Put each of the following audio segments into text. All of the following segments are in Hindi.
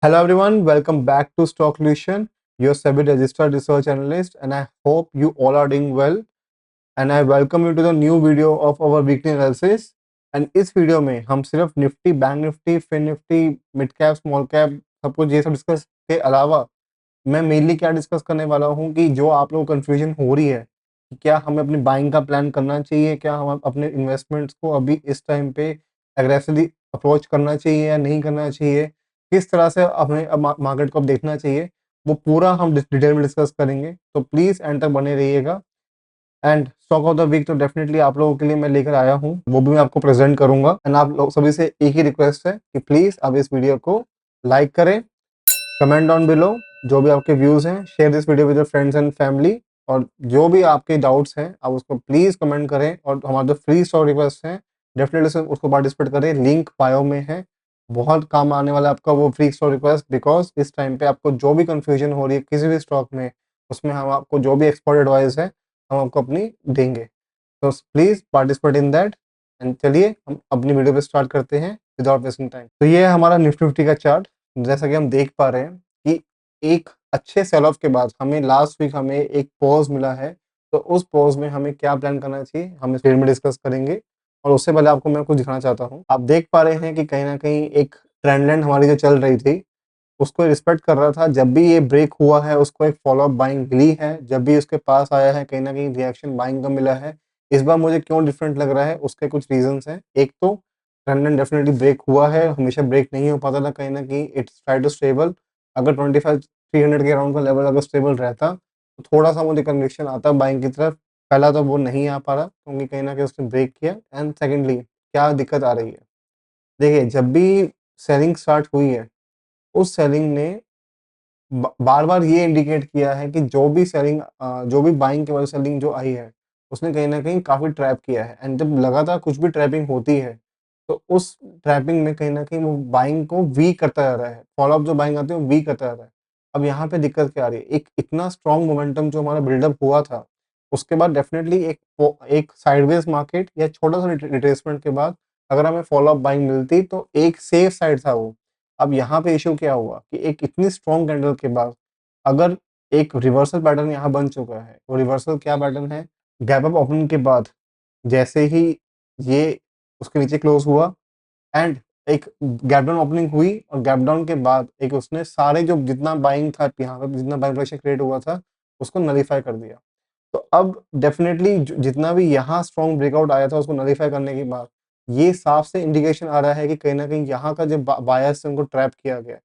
Hello everyone, welcome back to Stock Solution, your SEBI registered research analyst, and I hope you all are doing well. And I welcome you to the new video of our weekly analysis. And इस वीडियो में हम सिर्फ Nifty, bank Nifty, fin Nifty, mid cap, small cap सब कुछ ये सब डिस्कस के अलावा मैं मेनली क्या डिस्कस करने वाला हूँ कि जो आप लोगों को कंफ्यूजन हो रही है कि क्या हमें अपनी बाइंग का प्लान करना चाहिए, क्या हम अपने इन्वेस्टमेंट्स को अभी इस टाइम पे एग्रेसिवली अप्रोच करना चाहिए या नहीं करना चाहिए, किस तरह से हमें अब मार्केट को अब देखना चाहिए, वो पूरा हम डिटेल में डिस्कस करेंगे। तो प्लीज़ एंड तक बने रहिएगा। And stock of the week तो डेफिनेटली आप लोगों के लिए मैं लेकर आया हूँ, वो भी मैं आपको प्रेजेंट करूंगा। एंड आप लोग सभी से एक ही रिक्वेस्ट है कि प्लीज़ आप इस वीडियो को लाइक करें, कमेंट डाउन बिलो जो भी आपके व्यूज़ हैं, share this video with your friends and family, और जो भी आपके डाउट्स हैं आप उसको प्लीज़ कमेंट करें। और हमारा जो फ्री स्टॉक रिक्वेस्ट है डेफिनेटली से उसको पार्टिसिपेट करें, लिंक बायो में है। बहुत काम आने वाला है आपका वो फ्री स्टॉक रिक्वेस्ट, बिकॉज इस टाइम पे आपको जो भी कंफ्यूजन हो रही है किसी भी स्टॉक में, उसमें हम आपको जो भी एक्सपर्ट एडवाइस है हम आपको अपनी देंगे। तो please participate in that. And चलिए हम अपनी वीडियो पे स्टार्ट करते हैं विदाउट वेस्टिंग टाइम। तो ये है हमारा निफ्टी 50 का चार्ट। जैसा कि हम देख पा रहे हैं कि एक अच्छे सेल ऑफ के बाद हमें लास्ट वीक हमें एक पॉज मिला है। तो उस पॉज में हमें क्या प्लान करना चाहिए हम इस वीडियो में डिस्कस करेंगे। और उससे पहले आपको मैं कुछ दिखाना चाहता हूँ। आप देख पा रहे हैं कि कहीं ना कहीं एक ट्रेंड लाइन हमारी जो चल रही थी उसको रिस्पेक्ट कर रहा था। जब भी ये ब्रेक हुआ है उसको एक फॉलो अप बाइंग मिली है, जब भी उसके पास आया है कहीं ना कहीं रिएक्शन बाइंग का मिला है। इस बार मुझे क्यों डिफरेंट लग रहा है उसके कुछ रीजंस हैं। एक तो ट्रेंड लाइन डेफिनेटली ब्रेक हुआ है, हमेशा ब्रेक नहीं हो पाता था, कहीं ना कहीं इट्स ट्राई टू स्टेबल। अगर 25 300 के अराउंड का लेवल अगर स्टेबल रहता तो थोड़ा सा मुझे कन्विक्शन आता बाइंग की तरफ। पहला तो वो नहीं आ पा रहा क्योंकि कहीं ना कहीं उसने ब्रेक किया। एंड सेकेंडली क्या दिक्कत आ रही है, देखिए जब भी सेलिंग स्टार्ट हुई है उस सेलिंग ने बार-बार ये इंडिकेट किया है कि जो भी सेलिंग जो भी बाइंग की वजह से सेलिंग जो आई है, उसने कहीं न कहीं काफ़ी ट्रैप किया है। एंड जब लगातार कुछ भी ट्रैपिंग होती है, तो उस ट्रैपिंग में कहीं न कहीं वो बाइंग को वीक करता जा रहा है। फॉलो अप जो बाइंग आती है वो वीक करता जा रहा है। अब यहाँ पे दिक्कत क्या आ रही है, एक इतना स्ट्रॉन्ग मोमेंटम जो हमारा बिल्डअप हुआ था, उसके बाद डेफिनिटली एक साइडवेज़ मार्केट या छोटा-सा रिट्रेसमेंट के बाद अगर हमें फॉलो अप बाइंग मिलती तो एक सेफ साइड था वो। अब यहाँ पे इश्यू क्या हुआ कि एक इतनी स्ट्रॉन्ग कैंडल के बाद अगर एक रिवर्सल पैटर्न यहाँ बन चुका है, वो रिवर्सल क्या पैटर्न है, गैप अप ओपनिंग के बाद जैसे ही ये उसके नीचे क्लोज हुआ एंड एक गैप डाउन ओपनिंग हुई और गैप डाउन के बाद एक उसने सारे जो जितना बाइंग था यहाँ पे जितना बाइंग प्रेशर क्रिएट हुआ था उसको नलीफाई कर दिया। तो अब डेफिनेटली जितना भी यहाँ स्ट्रॉन्ग ब्रेकआउट आया था उसको नलीफाई करने के बाद ये साफ से इंडिकेशन आ रहा है कि कहीं ना कहीं यहाँ का जो बायर्स है उनको ट्रैप किया गया है।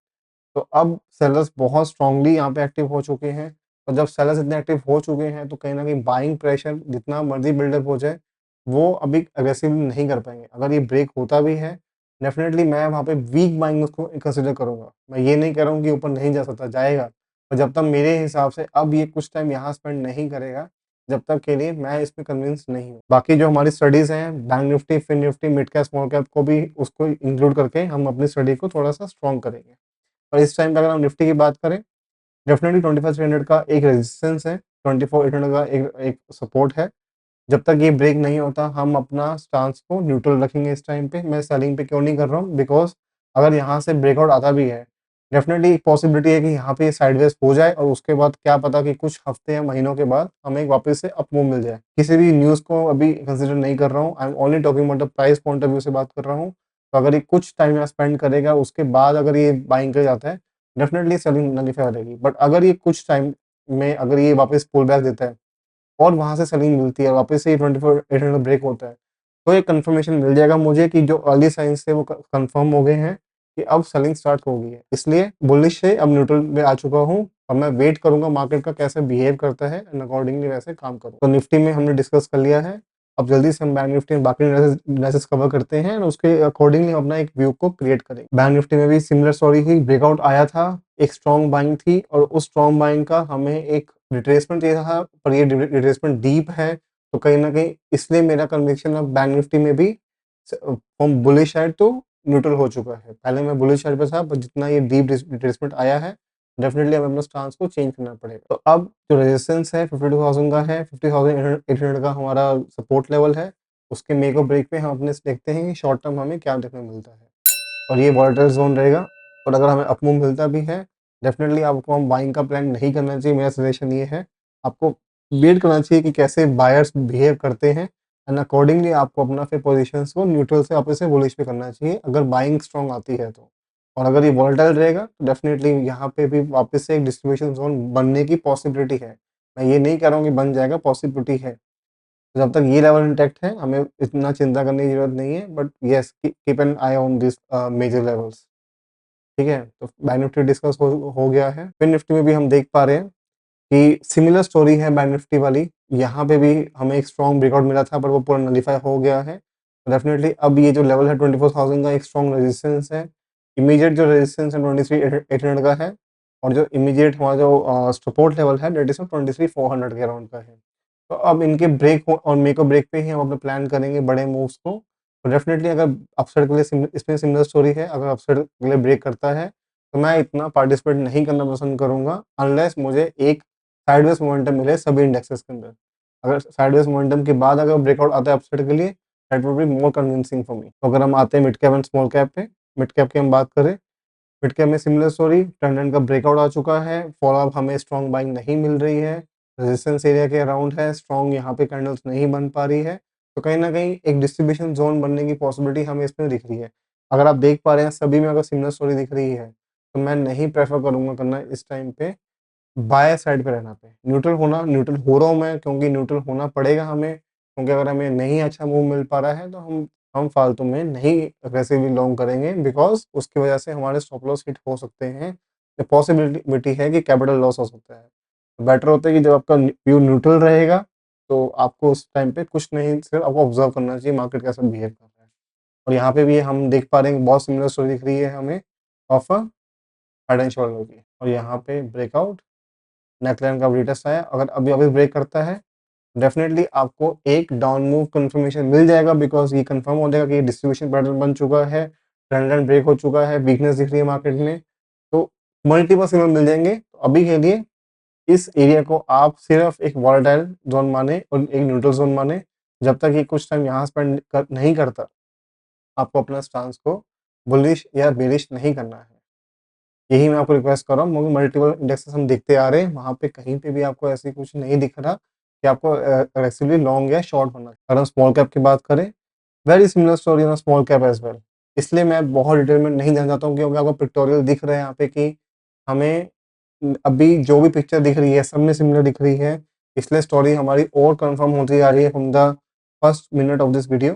तो अब सेलर्स बहुत स्ट्रांगली यहाँ पे एक्टिव हो चुके हैं। और जब सेलर्स इतने एक्टिव हो चुके हैं तो कहीं न कहीं बाइंग प्रेशर जितना मर्ज़ी बिल्डअप हो जाए, वो अभी अग्रेसिवली नहीं कर पाएँगे। अगर ये ब्रेक होता भी है, डेफ़िनेटली मैं वहाँ पे वीक बाइंग उसको कंसीडर करूँगा। मैं ये नहीं कह रहा हूँ कि ऊपर नहीं जा सकता, जाएगा। पर जब तक मेरे हिसाब से अब ये कुछ टाइम यहाँ स्पेंड नहीं करेगा, जब तक के लिए मैं इसमें कन्विंस नहीं हूँ। बाकी जो हमारी स्टडीज़ हैं, bank Nifty, fin Nifty, mid cap, small cap को भी उसको इंक्लूड करके हम अपनी स्टडी को थोड़ा-सा स्ट्रॉन्ग करेंगे। और इस टाइम पे अगर हम निफ्टी की बात करें, डेफिनेटली 25,300 का एक रेजिस्टेंस है, 24,800 का एक एक सपोर्ट है। जब तक ये ब्रेक नहीं होता हम अपना स्टांस को न्यूट्रल रखेंगे इस टाइम पे। मैं सेलिंग पे क्यों नहीं कर रहा हूँ, बिकॉज़ अगर यहाँ से ब्रेकआउट आता भी है, डेफिनेटली एक पॉसिबिलिटी है कि यहाँ पे ये साइडवेज़ हो जाए और उसके बाद क्या पता कि कुछ हफ्ते या महीनों के बाद हमें एक वापस से अप मूव मिल जाए। किसी भी न्यूज़ को अभी कंसीडर नहीं कर रहा हूँ, I am only talking about the price point of view से बात कर रहा हूँ। तो अगर ये कुछ टाइम यहाँ स्पेंड करेगा उसके बाद अगर ये बाइंग कर जाता है, डेफिनेटली सेलिंग नलिफाई हो जाएगी। बट अगर ये कुछ टाइम में अगर ये वापस पुल बैक देता है और वहाँ से सेलिंग मिलती है, वापस से ये 24,800 ब्रेक होता है, तो एक कन्फर्मेशन मिल जाएगा मुझे कि जो अर्ली साइन्स थे वो क कन्फर्म हो गए हैं कि अब सेलिंग स्टार्ट हो गई है। इसलिए बुलिश से अब न्यूट्रल में आ चुका हूँ और मैं वेट करूँगा मार्केट का कैसे बिहेव करता है एंड अकॉर्डिंगली वैसे काम करूँ। तो निफ्टी में हमने डिस्कस कर लिया है। अब जल्दी से हम बैंक निफ्टी में बाकी एनालिसिस कवर करते हैं और उसके अकॉर्डिंगली हम अपना एक व्यू को क्रिएट करेंगे। बैंक निफ्टी में भी सिमिलर स्टोरी थी, ब्रेकआउट आया था, एक स्ट्रॉन्ग बाइंग थी और उस स्ट्रॉन्ग बाइंग का हमें एक रिट्रेसमेंट चाहिए था, पर ये रिट्रेसमेंट डीप है। तो कहीं न कहीं इसलिए मेरा कन्विक्शन अब बैंक निफ्टी में भी from bullish side to neutral हो चुका है। पहले मैं बुलिश साइड पे था, पर जितना ये डीप रिट्रेसमेंट आया है, डेफिनिटली हमें अपना स्टांस को चेंज करना पड़ेगा। तो अब जो रेजिस्टेंस है 52,000 का है, 50,800 का हमारा सपोर्ट लेवल है। उसके मेक और ब्रेक पे हम अपने से देखते हैं कि शॉर्ट टर्म हमें क्या देखने को मिलता है। और ये वोलेटाइल ज़ोन रहेगा। और अगर हमें अप मूव मिलता भी है, डेफिनेटली आपको हम बाइंग का प्लान नहीं करना चाहिए। मेरा सजेशन ये है, आपको वेट करना चाहिए कि कैसे बायर्स बिहेव करते हैं एंड अकॉर्डिंगली आपको अपना फिर पोजीशंस को न्यूट्रल से वापस से बुलिश पे करना चाहिए, अगर बाइंग स्ट्रॉन्ग आती है तो। और अगर ये वोलेटाइल रहेगा तो डेफिनेटली यहाँ पे भी वापस से एक डिस्ट्रीब्यूशन ज़ोन बनने की पॉसिबिलिटी है। मैं ये नहीं कह रहा हूँ कि बन जाएगा, पॉसिबिलिटी है। तो जब तक ये लेवल इंटैक्ट है, हमें इतना चिंता करने की ज़रूरत नहीं है, but yes keep an eye on this major levels. ठीक है? तो बैंक निफ्टी डिस्कस हो गया है। फिर निफ्टी में भी हम देख पा रहे हैं कि सिमिलर स्टोरी है बैंक निफ्टी वाली। यहाँ पे भी हमें एक स्ट्रॉन्ग ब्रेकआउट मिला था, पर वो पूरा नलिफाई हो गया है। डेफिनेटली अब ये जो लेवल है 24,000 का एक स्ट्रॉन्ग रेजिस्टेंस है। इमीडिएट जो रेजिस्टेंस है 23,800 का है, और जो इमीडिएट हमारा जो सपोर्ट लेवल है दैट इज़ 23,400 के अराउंड का है। तो अब इनके ब्रेक हो और मेक और ब्रेक पे ही हम अपना प्लान करेंगे बड़े मूव्स को। तो डेफिनेटली अगर अपसाइड के लिए इसमें सिमिलर स्टोरी है, अगर अपसाइड के लिए ब्रेक करता है तो मैं इतना पार्टिसिपेट नहीं करना पसंद करूँगा, अनलेस मुझे एक साइडवेज मोमेंटम मिले सभी इंडेक्सेस के अंदर। अगर साइडवेज मोमेंटम के बाद अगर ब्रेकआउट आता है अपसाइड के लिए, that would be more convincing for me. तो अगर हम आते हैं mid cap and small cap पे, मिड कैप की हम बात करें, मिड कैप में सिमिलर स्टोरी, ट्रेंड का ब्रेकआउट आ चुका है, फॉलोअप हमें स्ट्रॉन्ग बाइंग नहीं मिल रही है, रेजिस्टेंस एरिया के अराउंड है, स्ट्रॉन्ग यहाँ पे कैंडल्स नहीं बन पा रही है। तो कहीं न कहीं एक डिस्ट्रीब्यूशन ज़ोन बनने की पॉसिबिलिटी हमें इसमें दिख रही है। अगर आप देख पा रहे हैं सभी में अगर सिमिलर स्टोरी दिख रही है, तो मैं नहीं प्रेफ़र करूँगा करना इस टाइम पे बाय साइड पे रहना पे। न्यूट्रल हो रहा हूँ मैं, क्योंकि न्यूट्रल होना पड़ेगा हमें, क्योंकि अगर हमें नहीं अच्छा मूव मिल पा रहा है तो हम फालतू में नहीं अग्रेसिवली लॉन्ग करेंगे, बिकॉज़ उसकी वजह से हमारे स्टॉप लॉस हिट हो सकते हैं। या पॉसिबिलिटी है कि कैपिटल लॉस हो सकता है। तो बेटर होता है कि जब आपका व्यू न्यूट्रल रहेगा, तो आपको उस टाइम पे कुछ नहीं, सिर्फ आपको ऑब्जर्व करना चाहिए मार्केट कैसा बिहेव कर रहा है। और यहाँ पे भी हम देख पा रहे हैं कि बहुत सिमिलर स्टोरी दिख रही है हमें ऑफ हेड एंड शोल्डर की। और यहाँ पे ब्रेकआउट नेकलाइन का रीटेस्ट आया, अगर अभी अभी ब्रेक करता है, डेफिनेटली आपको एक डाउन मूव कंफर्मेशन मिल जाएगा, बिकॉज़ ये कंफर्म हो जाएगा कि ये डिस्ट्रीब्यूशन पैटर्न बन चुका है, ट्रेंड लाइन ब्रेक हो चुका है, वीकनेस दिख रही है मार्केट में, तो मल्टीपल सिग्नल मिल जाएंगे। तो अभी के लिए इस एरिया को आप सिर्फ एक वॉलेटाइल ज़ोन माने और एक न्यूट्रल ज़ोन माने। जब तक ये कुछ टाइम यहाँ स्पेंड नहीं करता, आपको अपना स्टांस को बुलिश या बेरिश नहीं करना है। यही मैं आपको रिक्वेस्ट कर रहा हूँ, क्योंकि मल्टीपल इंडेक्सेस हम देखते आ रहे हैं, वहाँ पे कहीं पे भी आपको ऐसी कुछ नहीं दिख रहा कि आपको अग्रेसिवली लॉन्ग या शॉर्ट होना है। अगर हम स्मॉल कैप की बात करें, very similar story on small cap as well. इसलिए मैं बहुत डिटेल में नहीं जाना चाहता हूँ, क्योंकि आपको पिक्टोरियल दिख रहा है यहाँ पे कि हमें अभी जो भी पिक्चर दिख रही है, सब में सिमिलर दिख रही है। इसलिए स्टोरी हमारी और कन्फर्म होती जा रही है from the first minute of this video.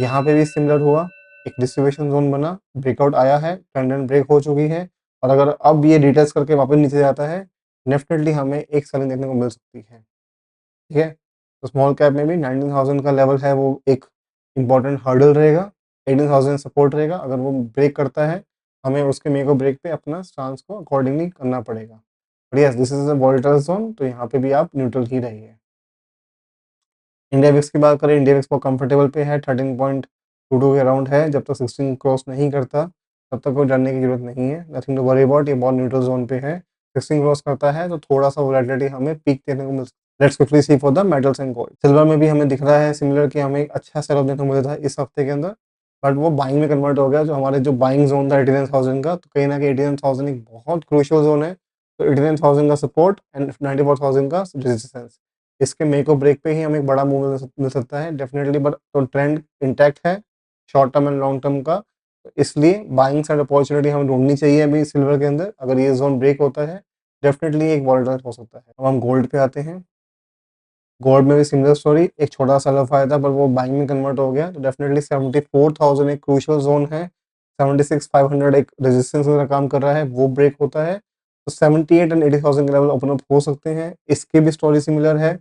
यहाँ पे भी सिमिलर हुआ, एक डिस्ट्रीब्यूशन ज़ोन बना, ब्रेकआउट आया है, ट्रेंड लाइन ब्रेक हो चुकी है, और अगर अब ये रिटेस्ट करके वापस नीचे जाता है, डेफिनिटली हमें एक सेलिंग देखने को मिल सकती है। ठीक है? तो स्मॉल कैप में भी 19,000 का लेवल है, वो एक इम्पोर्टेंट हर्डल रहेगा, 18,000 सपोर्ट रहेगा। अगर वो ब्रेक करता है, हमें उसके मेक और ब्रेक पे अपना स्टांस को अकॉर्डिंगली करना पड़ेगा। But yes, this is a volatile zone, तो यहाँ पे भी आप न्यूट्रल ही रहिए। इंडिया विक्स की बात करें, इंडिया विक्स बहुत कंफर्टेबल पे है, 13.22 के अराउंड है। जब तक 16 क्रॉस नहीं करता, तब तक कोई डरने की ज़रूरत नहीं है, नथिंग टू वरी अबाउट, ये बहुत न्यूट्रल ज़ोन पे है। 16 क्रॉस करता है तो थोड़ा-सा वोलेटिलिटी हमें पीक देखने को मिल सकता है। Let's quickly see for the metals and gold. Silver में भी हमें दिख रहा है सिमिलर कि हमें एक अच्छा सेल ऑफ देखने को मिला था इस हफ्ते के अंदर, बट वो बाइंग में कन्वर्ट हो गया। जो हमारे जो बाइंग ज़ोन था 89,000 का, तो कहीं न कहीं 89,000 एक बहुत क्रूशियल ज़ोन है। तो 89,000 का सपोर्ट एंड 94,000 का रेजिस्टेंस, इसके मेक और ब्रेक पे ही हमें एक बड़ा मूव मिल सकता है डेफिनेटली। बट तो ट्रेंड इंटैक्ट है short term and long term का, तो इसलिए बाइंग साइड अपॉर्चुनिटी हमें ढूंढनी चाहिए अभी सिल्वर के अंदर। अगर ये जोन ब्रेक होता है, डेफिनेटली एक वॉलेटाइल हो सकता है। अब हम गोल्ड पे आते हैं। गोल्ड में भी सिमिलर स्टोरी, एक छोटा सा लफ आया था पर वो बाइंग में कन्वर्ट हो गया। तो डेफिनेटली 74,000 एक क्रूशियल जोन है, 76,500 एक रेजिस्टेंस की तरह काम कर रहा है, वो ब्रेक होता है तो 78 एंड 80,000 के लेवल ओपन अप हो सकते हैं। इसकी भी स्टोरी सिमिलर है,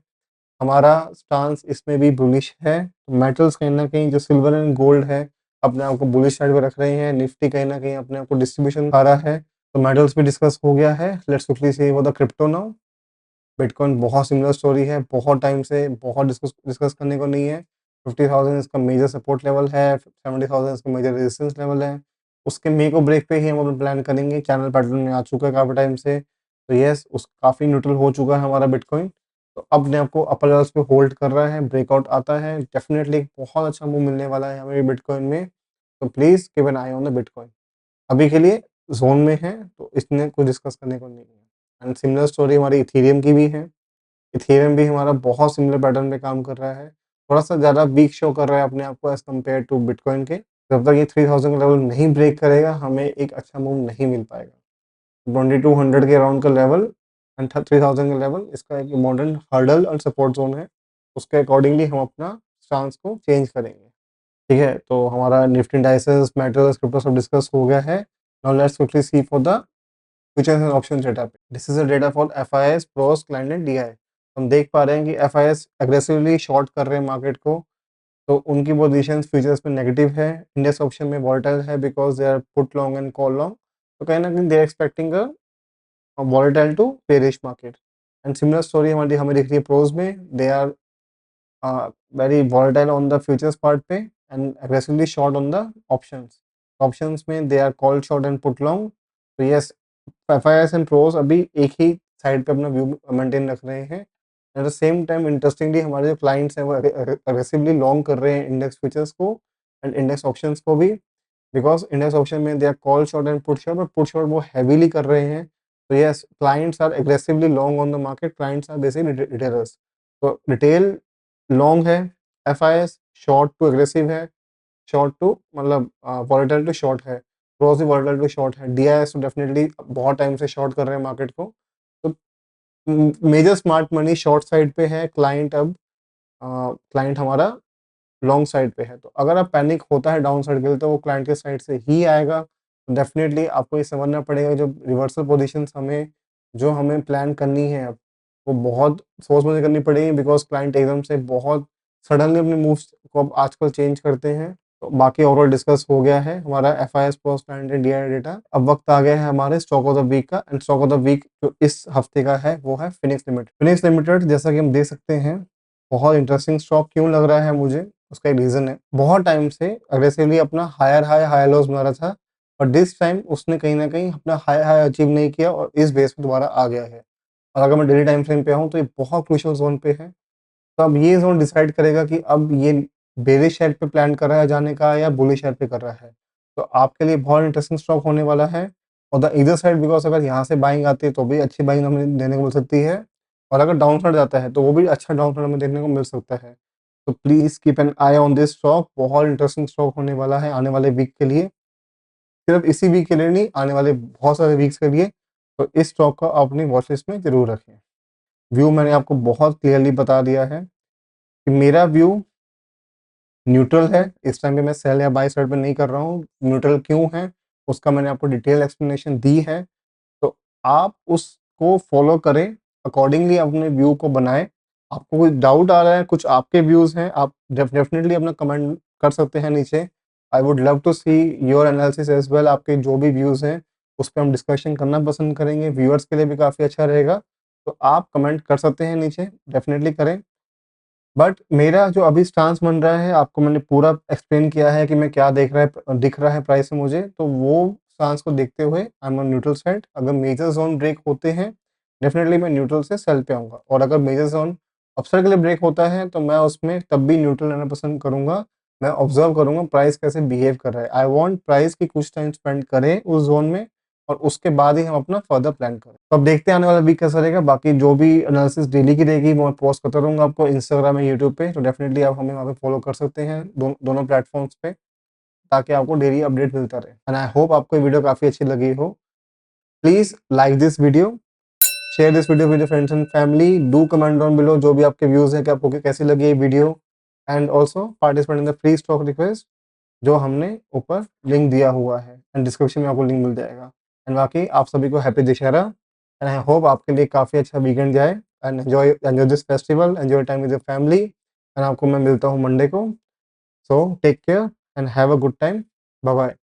हमारा स्टांस इसमें भी बुलिश है। मेटल्स कहीं न कहीं जो सिल्वर एंड गोल्ड है, अपने आप को बुलिश साइड पे रख रहे हैं। निफ्टी कहीं न कहीं अपने आप को डिस्ट्रीब्यूशन खा रहा है। तो मेटल्स भी डिस्कस हो गया है। Let's quickly see what the crypto now. Bitcoin बहुत सिमिलर स्टोरी है, बहुत टाइम से बहुत डिस्कस डिस्कस करने को नहीं है। 50,000 इसका मेजर सपोर्ट लेवल है, 70,000 इसका मेजर रेजिस्टेंस लेवल है। उसके मेक और ब्रेक पे ही हम अपना प्लान करेंगे। चैनल पैटर्न में आ चुका है काफ़ी टाइम से। तो येस, उस काफ़ी न्यूट्रल हो चुका है हमारा बिटकॉइन। तो अब अपने आप को अपर लेवल्स पे होल्ड कर रहा है, ब्रेकआउट आता है, डेफिनिटली एक बहुत अच्छा मूव मिलने वाला है हमें बिटकॉइन में। तो please keep an eye on the bitcoin. अभी के लिए जोन में है, तो इसमें कुछ डिस्कस करने को नहीं है। एंड सिमिलर स्टोरी हमारी इथेरियम की भी है। इथेरियम भी हमारा बहुत सिमिलर पैटर्न पे काम कर रहा है। थोड़ा-सा ज़्यादा वीक शो कर रहा है अपने आप को एज़ कम्पेयर टू बिटकॉइन के। जब तक ये 3000 का लेवल नहीं ब्रेक करेगा, हमें एक अच्छा मूव नहीं मिल पाएगा। 2200 के अराउंड का लेवल एंड 3000 का लेवल, इसका एक इम्पोर्टेंट हर्डल और सपोर्ट ज़ोन है। उसके अकॉर्डिंगली हम अपना स्टांस को चेंज करेंगे। ठीक है, तो हमारा निफ्टी इंडाइसेस, मेटल्स, क्रिप्टो सब डिस्कस हो गया है। Now let's quickly see for the futures and options data पे। This is the data for FIIs, pros, client and DII. हम देख पा रहे हैं कि एफआईएस एग्रेसिवली शॉर्ट कर रहे हैं मार्केट को, तो उनकी पोजीशंस फ्यूचर्स में नेगेटिव है। इंडेक्स ऑप्शन में वॉलेटाइल है because they are put long and call long. तो कहीं ना कहीं they are expecting a volatile to bearish market. And similar story हमारी हमें दिख रही है प्रोज में। They are very volatile on the futures part पे and aggressively short on the options. Options में they are call short and put long. तो yes, FIS and pros अभी एक ही साइड पे अपना व्यू मेंटेन रख रहे हैं। At the same time interestingly हमारे जो क्लाइंट्स हैं वो अग्रेसिवली लॉन्ग कर रहे हैं इंडेक्स फ्यूचर्स को एंड इंडेक्स ऑप्शंस को भी, बिकॉज इंडेक्स ऑप्शन में they are call short and put short, but put short वो हैवीली कर रहे हैं। तो yes, clients are aggressively long on the market, clients are basically retailers. तो रिटेल लॉन्ग है, एफआईएस शॉर्ट टू एग्रेसिव है, शॉर्ट टू मतलब वॉलेटाइल टू शॉर्ट है, प्रोस भी वॉलेटाइल टू शॉर्ट है, डीआईएस तो डेफिनेटली बहुत टाइम से शॉर्ट कर रहे हैं मार्केट को। तो major smart money short side पे है, क्लाइंट अब क्लाइंट हमारा लॉन्ग साइड पे है। तो अगर आप पैनिक होता है डाउन साइड के लिए तो वो क्लाइंट के साइड से ही आएगा। डेफिनेटली आपको ये समझना पड़ेगा जो रिवर्सल पोजीशंस जो हमें प्लान करनी है अब, वो बहुत सोच समझ के करनी पड़ेगी, बिकॉज क्लाइंट एकदम से बहुत सडनली अपने मूव्स को अब आजकल चेंज करते हैं। तो बाकी ओवरऑल डिस्कस हो गया है हमारा FIs, post client and DI data. अब वक्त आ गया है हमारे स्टॉक ऑफ द वीक का। And stock of the week जो इस हफ्ते का है वो है फिनिक्स लिमिटेड। फिनिक्स लिमिटेड जैसा कि हम देख सकते हैं, बहुत इंटरेस्टिंग स्टॉक क्यों लग रहा है मुझे, उसका एक रीज़न है। बहुत टाइम से अग्रेसिवली अपना हायर हाई हायर लोज बना रहा था, और दिस टाइम उसने कहीं न कहीं अपना हाई हाई अचीव नहीं किया और इस बेस पे दोबारा आ गया है। और अगर मैं डेली टाइम फ्रेम पे आऊँ तो ये बहुत क्रूशियल ज़ोन पे है। तो अब ये ज़ोन डिसाइड करेगा कि अब ये बेरिश साइड पे प्लान कर रहा है जाने का या बुलिश साइड पे कर रहा है। तो आपके लिए बहुत इंटरेस्टिंग स्टॉक होने वाला है। और द ईदर साइड, बिकॉज़ अगर यहाँ से बाइंग आती है तो भी अच्छी बाइंग हमें देखने को मिल सकती है, और अगर डाउन साइड जाता है तो वो भी अच्छा डाउन साइड हमें देखने को मिल सकता है। तो please keep an eye on this stock. बहुत इंटरेस्टिंग स्टॉक होने वाला है आने वाले वीक के लिए। सिर्फ इसी वीक के लिए नहीं, आने वाले बहुत सारे वीक्स के लिए। तो इस स्टॉक को आप अपनी वॉच लिस्ट में ज़रूर रखें। व्यू मैंने आपको बहुत क्लियरली बता दिया है कि मेरा व्यू न्यूट्रल है। इस टाइम पे मैं सेल या बाय साइड पे नहीं कर रहा हूँ। न्यूट्रल क्यों है, उसका मैंने आपको डिटेल एक्सप्लेनेशन दी है। तो आप उसको फॉलो करें, अकॉर्डिंगली अपने व्यू को बनाएं। आपको कोई डाउट आ रहा है, कुछ आपके व्यूज़ हैं, आप डेफिनेटली अपना कमेंट कर सकते हैं नीचे। I would love to see your analysis as well. आपके जो भी व्यूज़ हैं उस पर हम डिस्कशन करना पसंद करेंगे, व्यूअर्स के लिए भी काफ़ी अच्छा रहेगा। तो आप कमेंट कर सकते हैं नीचे, डेफिनेटली करें। बट मेरा जो अभी स्टांस बन रहा है, आपको मैंने पूरा एक्सप्लेन किया है कि मैं क्या दिख रहा है प्राइस में मुझे, तो वो स्टांस को देखते हुए I am on neutral side. अगर मेजर जोन ब्रेक होते हैं, डेफिनेटली मैं न्यूट्रल से सेल पे आऊँगा, और अगर मेजर जोन अपसाइड के लिए ब्रेक होता है तो मैं उसमें तब भी न्यूट्रल रहना पसंद करूँगा। मैं ऑब्जर्व करूँगा प्राइस कैसे बिहेव कर रहा है। आई वांट प्राइस की कुछ टाइम स्पेंड करे उस जोन में, और उसके बाद ही हम अपना फर्दर प्लान करें। तो अब देखते हैं आने वाला वीक कैसा रहेगा। बाकी जो भी एनालिसिस डेली की रहेगी वो मैं पोस्ट करता रहूँगा आपको इंस्टाग्राम या यूट्यूब पे। तो डेफिनेटली आप हमें वहाँ पे फॉलो कर सकते हैं दोनों प्लेटफॉर्म्स पे, ताकि आपको डेली अपडेट मिलता रहे। एंड आई होप आपको ये वीडियो काफ़ी अच्छी लगी हो। Please like this video, share this video with friends and family. Do comment down below जो भी आपके व्यूज़ हैं कि आपको कैसी लगी ये video. And also participate in the free stock request जो हमने ऊपर लिंक दिया हुआ है, एंड डिस्क्रिप्शन में आपको लिंक मिल जाएगा। एंड बाकी आप सभी को happy Dussehra. And I hope आपके लिए काफ़ी अच्छा वीकेंड जाए। And enjoy this festival, enjoy time with your family. And आपको मैं मिलता हूँ मंडे को। So take care and have a good time. Bye bye.